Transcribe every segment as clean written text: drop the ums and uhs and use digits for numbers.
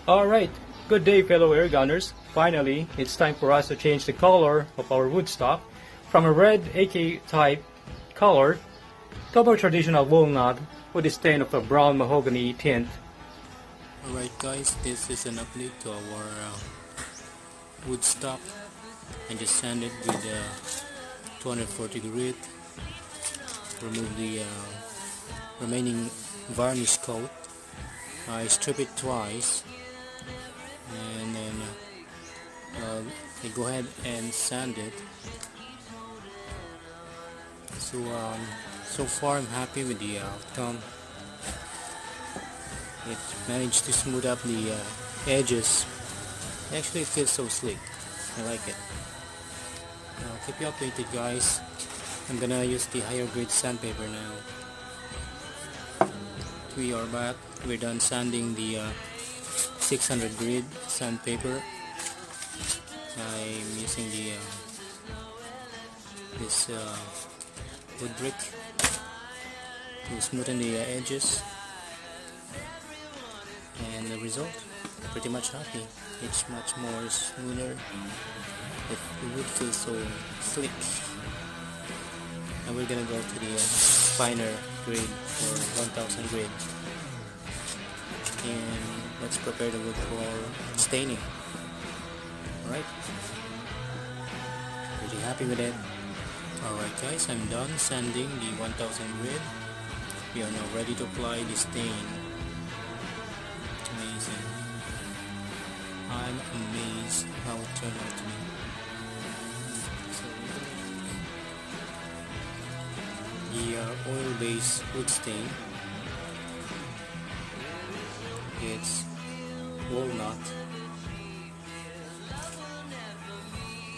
Alright, good day fellow air gunners. Finally, it's time for us to change the color of our woodstock from a red AK type color to a more traditional walnut with a stain of a brown mahogany tint. Alright guys, this is an update to our woodstock. I just sanded with 240 grit, remove the remaining varnish coat. I strip it twice and then I go ahead and sand it. So far I'm happy with the outcome. It managed to smooth up the edges. Actually it feels so slick. I like it. I'll keep you updated guys. I'm gonna use the higher grade sandpaper now. We are back. We're done sanding the 600 grit sandpaper. I'm using the this wood brick to smoothen the edges, and the result, pretty much happy. It's much more smoother. The wood feels so slick. And we're gonna go to the finer grade for 1000 grade, and let's prepare the wood for staining. Alright, pretty happy with it. Alright guys, I'm done sanding the 1000 grit. We are now ready to apply the stain. It's amazing. I'm amazed how it turned out to me. So the oil-based wood stain, it's walnut.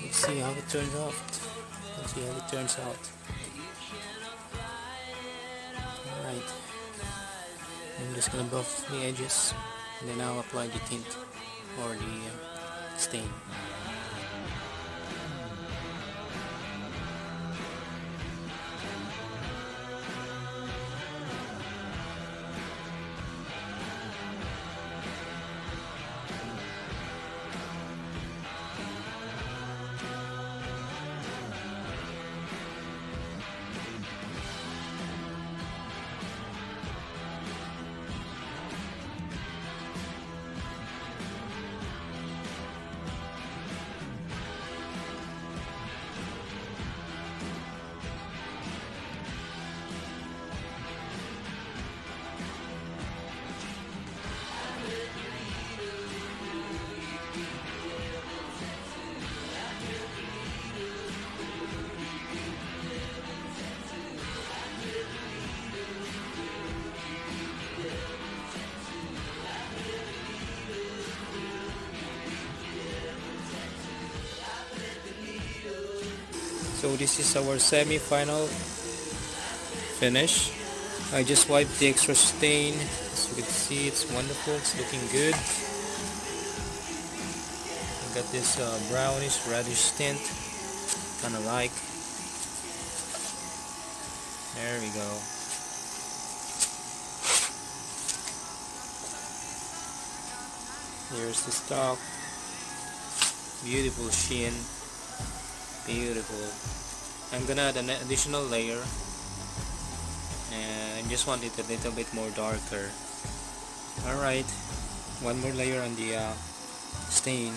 Let's see how it turns out. Let's see how it turns out. Alright, I'm just gonna buff the edges and then I'll apply the tint or the stain. So this is our semi-final finish. I just wiped the extra stain. As you can see, it's wonderful. It's looking good. I got this brownish reddish tint, kind of like. There we go. Here's the stock. Beautiful sheen. Beautiful. I'm gonna add an additional layer, and I just want it a little bit more darker. Alright, one more layer on the stain.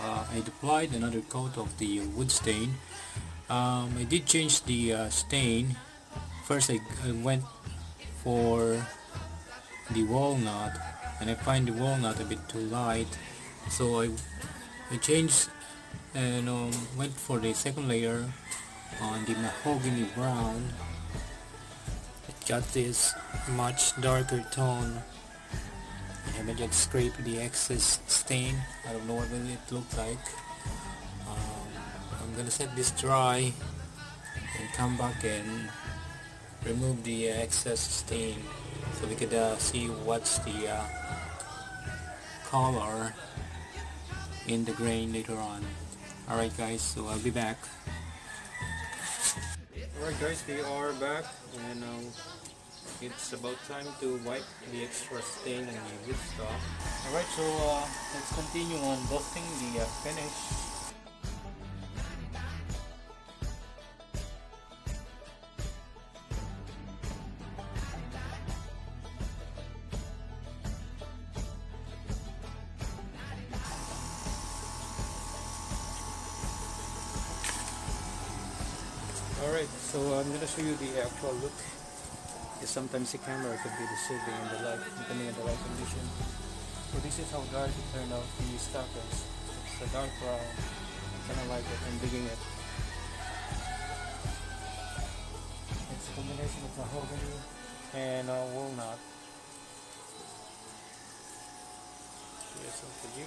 I applied another coat of the wood stain. I did change the stain. First I went for the walnut, and I find the walnut a bit too light, so I changed and went for the second layer on the mahogany brown. It got this much darker tone, and I just scraped the excess stain. I don't know what will it look like. I'm gonna set this dry and come back and remove the excess stain, so we could see what's the color in the grain later on. Alright guys, so I'll be back. Alright guys, we are back and it's about time to wipe the extra stain on the woodstock. Alright, so let's continue on dusting the finish. Alright, so I'm gonna show you the actual look. Because sometimes the camera could be deceiving in the light, depending on the light condition. So this is how dark it turned out the stock is. It's a dark brown. I kinda like it, I'm digging it. It's a combination of mahogany and walnut. Here's some for you.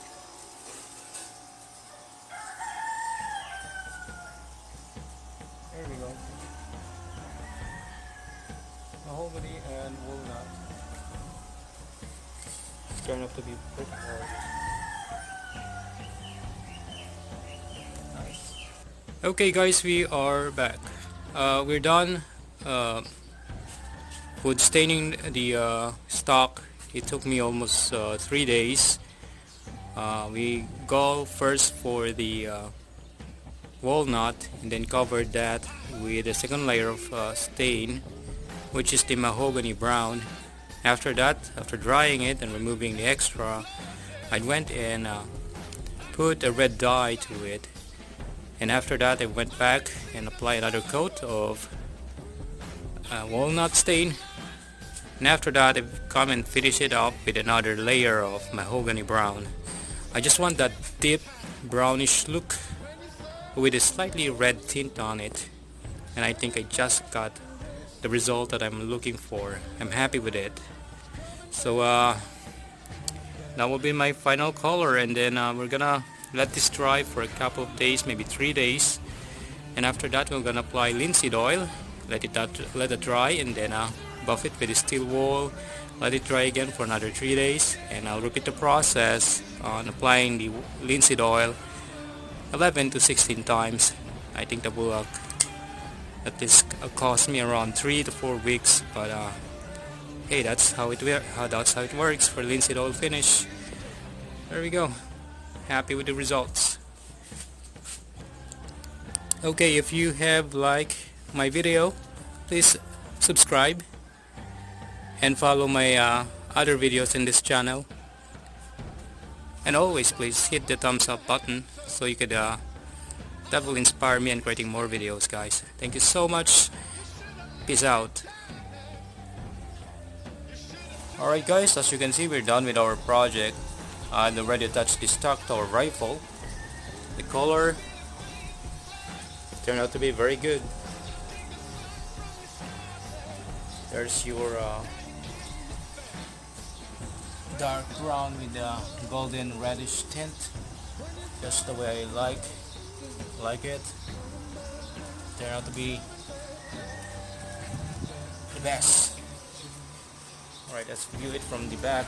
There we go. Mahogany and walnut. It's turned out to be pretty hard. Nice. Okay guys, we are back. We're done wood staining the stock. It took me almost 3 days. We go first for the walnut and then covered that with a second layer of stain, which is the mahogany brown. After that, after drying it and removing the extra, I went and put a red dye to it, and after that I went back and applied another coat of walnut stain, and after that I come and finish it up with another layer of mahogany brown. I just want that deep brownish look with a slightly red tint on it, and I think I just got the result that I'm looking for. I'm happy with it. So that will be my final color, and then we're gonna let this dry for a couple of days, maybe 3 days, and after that we're gonna apply linseed oil, let it dry, and then buff it with a steel wool, let it dry again for another 3 days, and I'll repeat the process on applying the linseed oil 11 to 16 times. I think that will this cost me around 3 to 4 weeks, but hey, that's how it works for linseed oil finish. There we go. Happy with the results. Okay, if you have liked my video, please subscribe and follow my other videos in this channel, and always please hit the thumbs up button so you could that will inspire me in creating more videos, guys. Thank you so much. Peace out. Alright guys, as you can see, we're done with our project. I'm ready to attach the stock to our rifle. The color turned out to be very good. There's your dark brown with the golden reddish tint, just the way I like it. Turned out to be the best. Alright, let's view it from the back.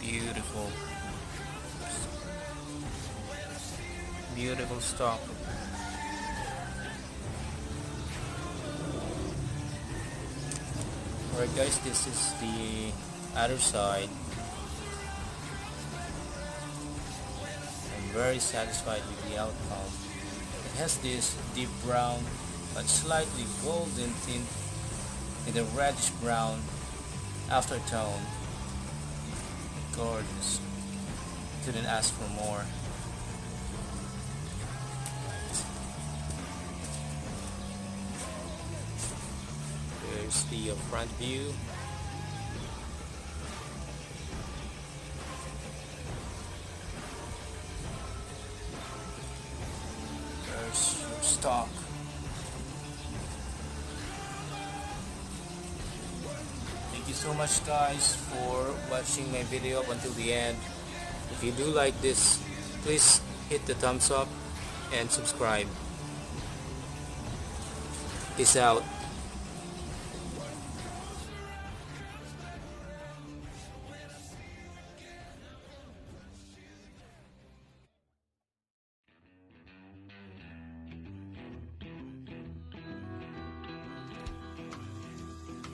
Beautiful. Beautiful stock. Alright guys, this is the other side. I'm very satisfied with the outcome. It has this deep brown but slightly golden tint with a reddish brown aftertone. Gorgeous. Couldn't ask for more. There's the front view. There's your stock. Thank you so much guys for watching my video up until the end. If you do like this, please hit the thumbs up and subscribe. Peace out.